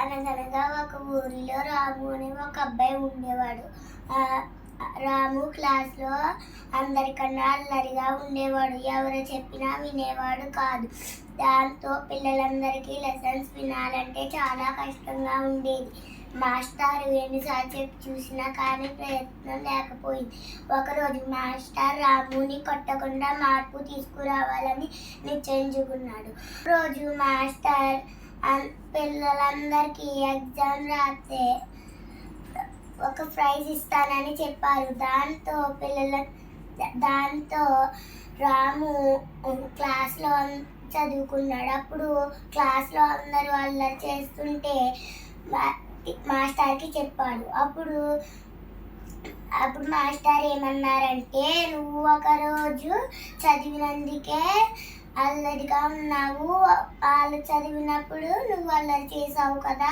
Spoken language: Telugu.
అనగనగా ఒక ఊరిలో రాము అనే ఒక అబ్బాయి ఉండేవాడు. రాము క్లాస్‌లో అందరికన్నా అల్లరిగా ఉండేవాడు. ఎవరు చెప్పినా వినేవాడు కాదు. దాంతో పిల్లలందరికీ లెసన్స్ వినాలంటే చాలా కష్టంగా ఉండేది. మాస్టారు ఎన్నిసార్లు చెప్పి చూసినా కానీ ప్రయత్నం లేకపోయింది. ఒకరోజు మాస్టర్ రాముని కొట్టకుండా మార్పు తీసుకురావాలని నిశ్చయించుకున్నాడు. రోజు మాస్టర్ పిల్లలందరికీ ఎగ్జామ్ రాస్తే ఒక ప్రైజ్ ఇస్తానని చెప్పారు. దాంతో రాము క్లాస్లో చదువుకున్నాడు. అప్పుడు క్లాస్లో అందరూ అల్లరి చేస్తుంటే మాస్టర్కి చెప్పాడు. అప్పుడు మాస్టర్ ఏమన్నారంటే, నువ్వు ఒకరోజు చదివినందుకే అల్లరిగా ఉన్నావు, వాళ్ళు చదివినప్పుడు నువ్వు అల్లరి చేసావు కదా.